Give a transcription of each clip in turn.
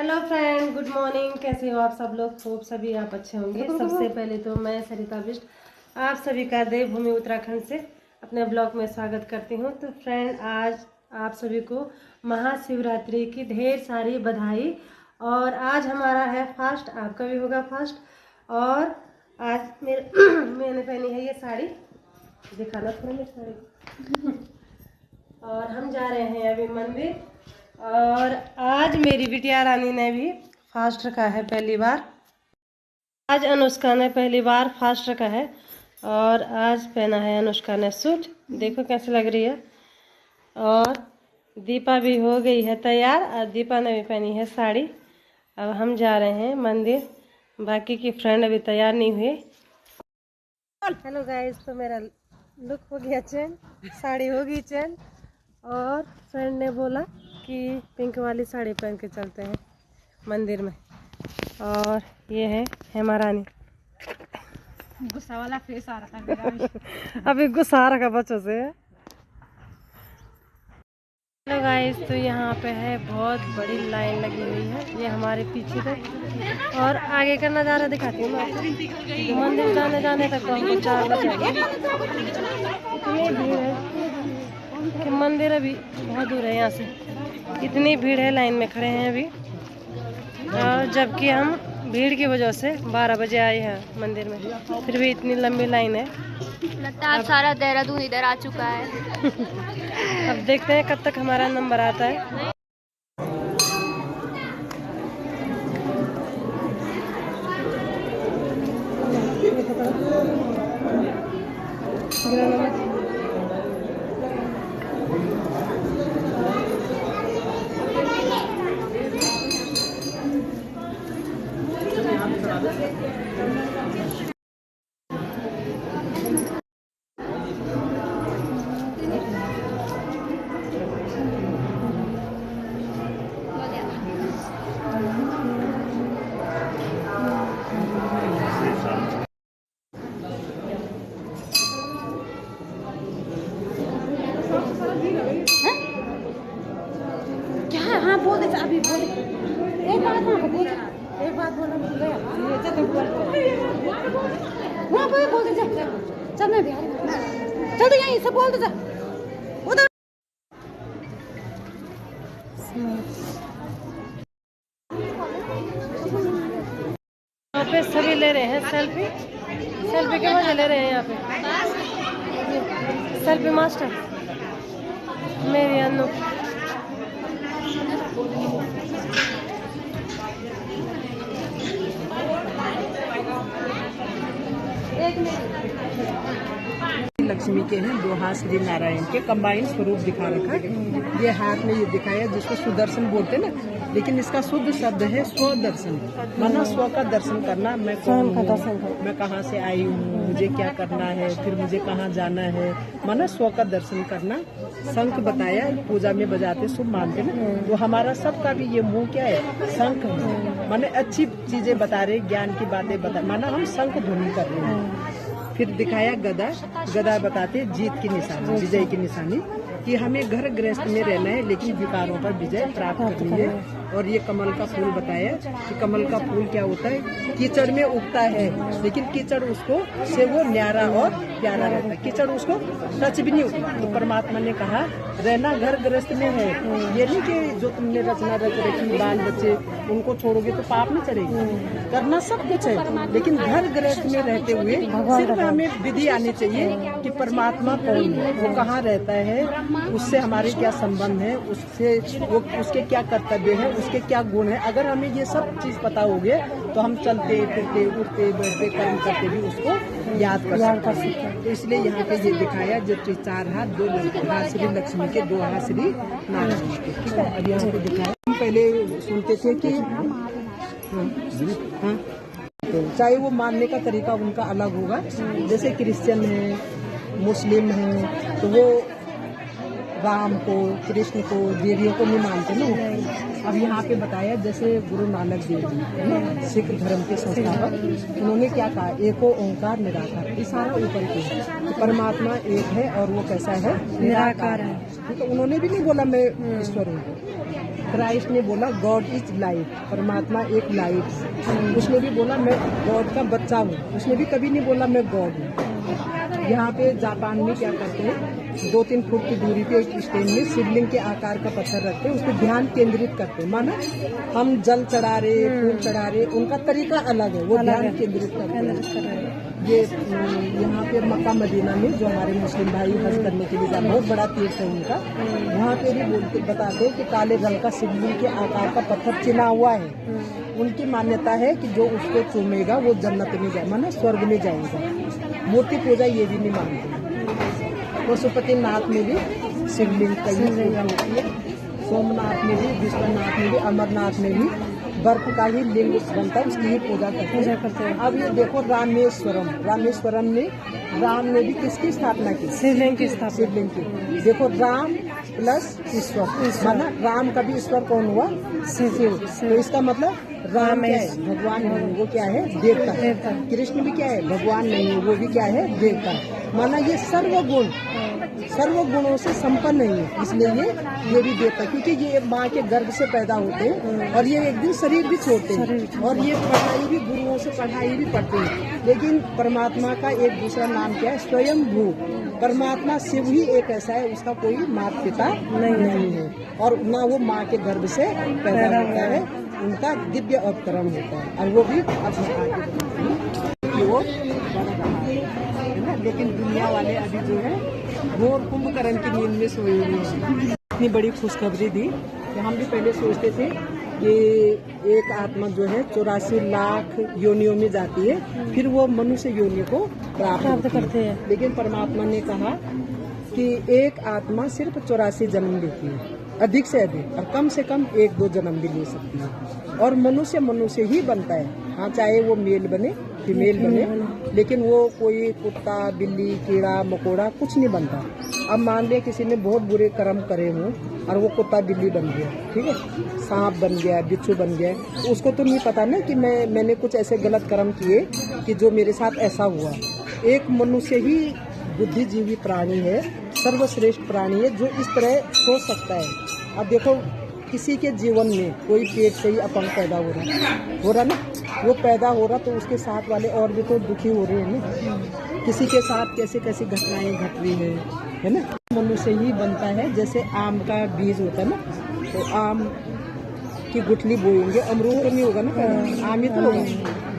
Hello friend, good morning. कैसे हो आप सब लोग? होप सभी आप अच्छे होंगे। सबसे पहले तो मैं सरिता बिष्ट आप सभी का देवभूमि उत्तराखंड से अपने ब्लॉग में स्वागत करती हूँ। तो फ्रेंड, आज आप सभी को महाशिवरात्रि की ढेर सारी बधाई। और आज हमारा है फास्ट, आपका भी होगा फास्ट। और आज मैंने पहनी है ये साड़ी, दिखाना थोड़ी ये साड़ी। और हम जा रहे हैं अभी मंदिर। और आज मेरी बिटिया रानी ने भी फास्ट रखा है पहली बार। आज अनुष्का ने पहली बार फास्ट रखा है। और आज पहना है अनुष्का ने सूट, देखो कैसे लग रही है। और दीपा भी हो गई है तैयार, और दीपा ने भी पहनी है साड़ी। अब हम जा रहे हैं मंदिर, बाकी की फ्रेंड अभी तैयार नहीं हुए। हेलो गाइस, तो मेरा लुक हो गया चेंज, साड़ी हो गई चेंज। और फ्रेंड ने बोला कि पिंक वाली साड़ी पहन के चलते हैं मंदिर में। और ये है हेमा रानी, गुस्सा वाला फेस आ रहा था मेरा। अभी गुस्सा आ रखा बच्चों से। हेलो गाइस, तो यहाँ पे है बहुत बड़ी लाइन लगी हुई है, ये हमारे पीछे तक। और आगे का नज़ारा दिखाती हूँ मैं आपको। मंदिर जाने तक तो हमको 4 बजे इतनी भीड़ है कि मंदिर अभी बहुत दूर है यहाँ से। इतनी भीड़ है, लाइन में खड़े हैं अभी। और जबकि हम भीड़ की वजह से 12 बजे आए हैं मंदिर में, फिर भी इतनी लंबी लाइन है। लगता है सारा देहरादून इधर आ चुका है। अब देखते हैं कब तक हमारा नंबर आता है। क्या? हाँ बोल दे, अभी बोल। एक बात बोल, एक बात बोलना भूल गया। वहाँ पर बोल दे, चल मैं भी आ रही हूँ। चल यहीं से बोल दे, जा उधर। यहाँ पे सभी ले रहे हैं सेल्फी। सेल्फी के मजे ले रहे हैं यहाँ पे। सेल्फी मास्टर मेरी अनु। लक्ष्मी के हैं, 2 हाथ श्री नारायण के कंबाइन स्वरूप दिखा रखा है। ये हाथ में ये दिखाया जिसको सुदर्शन बोलते ना, लेकिन इसका शुद्ध शब्द है स्वदर्शन। माना स्व का दर्शन करना, मैं कौन हूँ, मैं कहाँ से आई हूँ, मुझे क्या करना है, फिर मुझे कहाँ जाना है। माना स्व का दर्शन करना। शंख बताया, पूजा में बजाते शुभ मानते ना, तो हमारा सबका भी ये मुंह क्या है, शंख है। माने अच्छी चीजें बता रहे, ज्ञान की बातें बता, माना हम शंख ध्वनि कर रहे हैं। फिर दिखाया गदा। गदा बताते जीत की निशानी, विजय की निशानी, कि हमें घर गृहस्थ में रहना है लेकिन विकारों पर विजय प्राप्त करनी है। और ये कमल का फूल बताया कि कमल का फूल क्या होता है, कीचड़ में उगता है, लेकिन कीचड़ उसको से वो न्यारा और प्यारा रहता है, कीचड़ उसको टच भी नहीं उठता। तो परमात्मा ने कहा रहना घर गृहस्थ में है, ये नहीं कि जो तुमने रचना रच रखी, बाल बच्चे उनको छोड़ोगे तो पाप नहीं चढ़ेगी। करना सब कुछ है, लेकिन घर गृहस्थ में रहते हुए सिर्फ हमें विधि आनी चाहिए कि परमात्मा कौन है, वो कहाँ रहता है, उससे हमारे क्या संबंध है, उससे वो उसके क्या कर्तव्य है, उसके क्या गुण है। अगर हमें ये सब चीज पता हो गया तो हम चलते फिरते उठते बैठते कर्म करते भी उसको याद कर सकते हैं। तो इसलिए यहाँ पे ये दिखाया जो 4 हाथ 2 हाथ श्री लक्ष्मी के, 2 हाथ श्री नारायण के। ठीक है, अब यहाँ पे दिखाया। हम पहले सुनते थे कि हाँ, चाहे वो मानने का तरीका उनका अलग होगा, जैसे क्रिश्चियन है, मुस्लिम है, तो वो राम को, कृष्ण को, देवियों को नहीं मानते ना। अब यहाँ पे बताया जैसे गुरु नानक देव जी सिख धर्म के संस्थापक, उन्होंने क्या कहा, एको ओंकार निराकार। ये सारा ऊपर के है, तो परमात्मा एक है और वो कैसा है, निराकार है। तो उन्होंने भी नहीं बोला मैं ईश्वर हूँ, क्राइस्ट ने बोला गॉड इज लाइट, परमात्मा एक लाइट है। उसने भी बोला मैं गॉड का बच्चा हूँ, उसने भी कभी नहीं बोला मैं गॉड हूँ। यहाँ पे जापान में क्या करते हैं, 2-3 फुट की दूरी पे एक स्टैंड में शिवलिंग के आकार का पत्थर रखते हैं, उस पर ध्यान केंद्रित करते हैं। माना हम जल चढ़ा रहे, फूल चढ़ा रहे, उनका तरीका अलग है, वो ध्यान केंद्रित करते हैं। ये यहाँ पे मक्का मदीना में जो हमारे मुस्लिम भाई हज करने के लिए जाते, बहुत बड़ा तीर्थ है उनका, वहाँ पे भी बताते हैं कि काले रंग का शिवलिंग के आकार का पत्थर चिना हुआ है। उनकी मान्यता है कि जो उसको चूमेगा वो जन्नत में जाए, माना स्वर्ग में जाएगा। मूर्ति पूजा ये भी नहीं मानते। पशुपति नाथ में भी शिवलिंग की पूजा होती है, सोमनाथ में भी, विश्वनाथ में भी, अमरनाथ में भी बर्फ का ही लिंग बनता है, उसकी ही पूजा करते हैं। अब ये देखो रामेश्वरम में राम ने भी किसकी स्थापना की, शिवलिंग की। देखो राम प्लस ईश्वर, माना राम का भी ईश्वर कौन हुआ, शिव। तो इसका मतलब राम क्या है, भगवान नहीं, वो क्या है, देवता। कृष्ण भी क्या है, भगवान नहीं है, वो भी क्या है, देवता। माना ये सर्व गुणों से संपन्न है, इसलिए ये भी देवता, क्योंकि ये माँ के गर्भ से पैदा होते हैं और ये एक दिन शरीर भी छोड़ते हैं और ये पढ़ाई भी, गुरुओं से पढ़ाई भी पढ़ते हैं। लेकिन परमात्मा का एक दूसरा नाम क्या है, स्वयं भू। परमात्मा शिव ही एक ऐसा है, उसका कोई माता पिता नहीं है और ना वो माँ के गर्भ से पैदा होता है, उनका दिव्य अवतरण होता है और वो भी अपने आगे वो बढ़ रहा है ना। लेकिन दुनिया वाले अभी जो है घोर कुंभकर्ण की नींद में सोए हुए हैं। इतनी बड़ी खुशखबरी दी कि हम भी पहले सोचते थे कि एक आत्मा जो है 84 लाख योनियों में जाती है, फिर वो मनुष्य योनि को प्राप्त करते हैं। लेकिन परमात्मा ने कहा कि एक आत्मा सिर्फ 84 जन्म लेती है, अधिक से अधिक, और कम से कम 1-2 जन्म भी ले सकती है। और मनुष्य ही बनता है, हाँ, चाहे वो मेल बने फीमेल बने, लेकिन वो कोई कुत्ता, बिल्ली, कीड़ा मकोड़ा कुछ नहीं बनता। अब मान लिया किसी ने बहुत बुरे कर्म करे हों और वो कुत्ता बिल्ली बन गया, ठीक है, सांप बन गया, बिच्छू बन गया, तो उसको तो नहीं पता ना कि मैंने कुछ ऐसे गलत कर्म किए कि जो मेरे साथ ऐसा हुआ। एक मनुष्य ही बुद्धिजीवी प्राणी है, सर्वश्रेष्ठ प्राणी है, जो इस तरह सोच सकता है। अब देखो किसी के जीवन में कोई पेट से ही अपंग पैदा हो रहा ना, वो पैदा हो रहा तो उसके साथ वाले और भी तो दुखी हो रहे हैं ना। किसी के साथ कैसी कैसी घटनाएं घट रही है ना। मनुष्य ही बनता है, जैसे आम का बीज होता है ना, तो आम की गुठली बोएंगे, अमरूद तो नहीं होगा ना, आम ही तो होगा।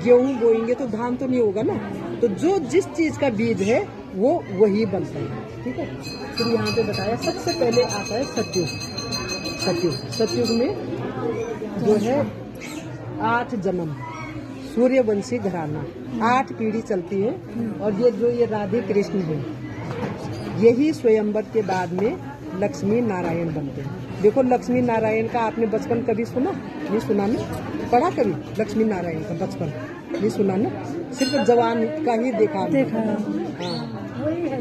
गेहूँ बोएंगे तो धान तो नहीं होगा ना। तो जो जिस चीज का बीज है वो वही बनता है, ठीक है। फिर यहाँ पे बताया सबसे पहले आता है सतयुग में जो है 8 जन्म, सूर्यवंशी घराना, 8 पीढ़ी चलती है। और ये राधे कृष्ण है, यही स्वयंवर के बाद में लक्ष्मी नारायण बनते हैं। देखो लक्ष्मी नारायण का आपने बचपन कभी सुना? नहीं सुना ना? पढ़ा कभी लक्ष्मी नारायण का बचपन? नहीं सुना ना? सिर्फ जवान का ही देखा। हाँ,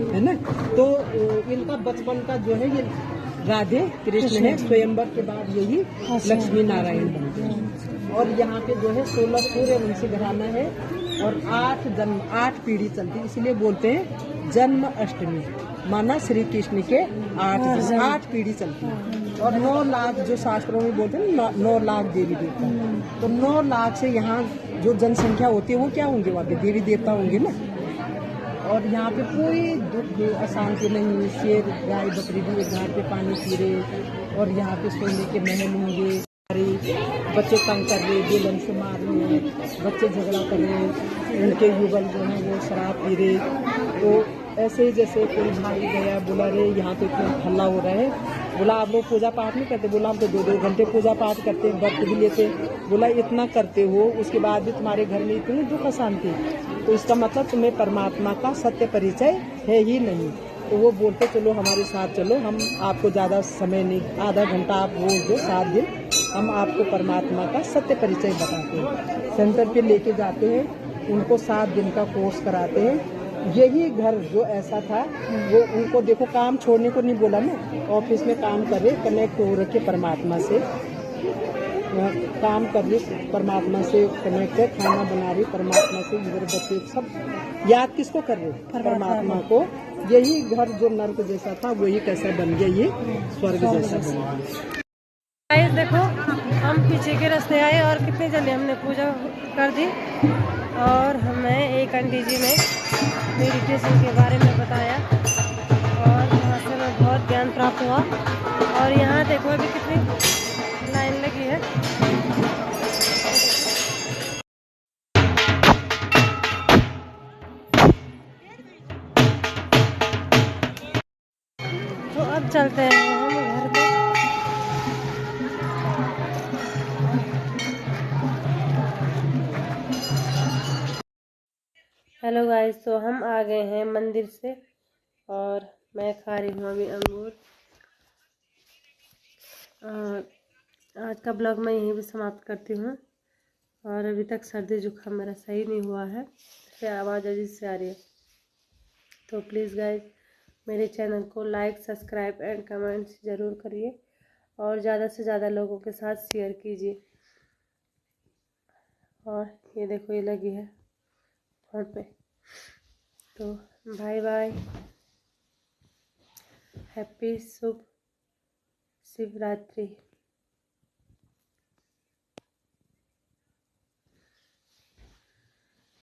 है ना। तो इनका बचपन का जो है ये राधे कृष्ण है, स्वयंवर के बाद यही लक्ष्मी नारायण बनते हैं। और यहाँ पे जो है 16 सूर्यवंशी घराना है और 8 पीढ़ी चलती है, इसलिए बोलते हैं जन्म अष्टमी। माना श्री कृष्ण के 8 पीढ़ी चलती है। और 9 लाख जो शास्त्रों में बोलते हैं 9 लाख देवी देवता, तो 9 लाख से यहाँ जो जनसंख्या होती है वो क्या होंगे, वहाँ पे देवी देवता होंगे ना। और यहाँ पे कोई दुख अशांति नहीं, शेर गाय बकरी भी एक घाट पे पानी पी रहे, और यहाँ पे सोने के महल होंगे। बच्चे तंग कर रहे, बेलन से मार रहे, बच्चे झगड़ा कर रहे, उनके युगल जो है वो शराब पी रहे। तो ऐसे ही जैसे कोई भाई गया, बोला रे यहाँ पे क्यों हल्ला हो रहा है, बोला आप लोग पूजा पाठ नहीं करते? बोला हम तो 2-2 घंटे पूजा पाठ करते, व्रत भी लेते। बोला इतना करते हो, उसके बाद भी तुम्हारे घर में इतनी दुख अशांति, तो इसका मतलब तुम्हें परमात्मा का सत्य परिचय है ही नहीं। तो वो बोलते चलो हमारे साथ चलो, हम आपको ज़्यादा समय नहीं, आधा घंटा आप बोल दो, 7 दिन हम आपको परमात्मा का सत्य परिचय बताते हैं। सेंटर पे लेके जाते हैं, उनको 7 दिन का कोर्स कराते हैं। यही घर जो ऐसा था वो उनको देखो काम छोड़ने को नहीं बोला ना, ऑफिस में काम कर रहे, कनेक्ट हो रखे परमात्मा से, काम कर रही परमात्मा से कनेक्ट है, खाना बना रही परमात्मा से, इधर बच्चे सब याद किसको कर रहे, परमात्मा को। यही घर जो नर्क जैसा था वही कैसा बन गया, ये स्वर्ग जैसा बन गया। गाइस देखो, हम पीछे के रास्ते आए और कितने जल्दी हमने पूजा कर दी। और हमें एक आंटी जी ने मेडिटेशन के बारे में बताया और वहाँ से हमें बहुत ज्ञान प्राप्त हुआ। और यहाँ देखो अभी कितनी लाइन लगी है। तो अब चलते हैं हम घर पे। हेलो गाइस, तो हम आ गए हैं मंदिर से और मैं खा रही हूँ अभी अंगूर। आज का ब्लॉग मैं यहीं पे समाप्त करती हूँ। और अभी तक सर्दी जुकाम मेरा सही नहीं हुआ है, फिर आवाज़ अजीब से आ रही है। तो प्लीज़ गाइस मेरे चैनल को लाइक, सब्सक्राइब एंड कमेंट्स ज़रूर करिए और ज़्यादा से ज़्यादा लोगों के साथ शेयर कीजिए। और ये देखो, ये लगी है फोन पे। तो बाय बाय, हैप्पी शुभ शिवरात्रि।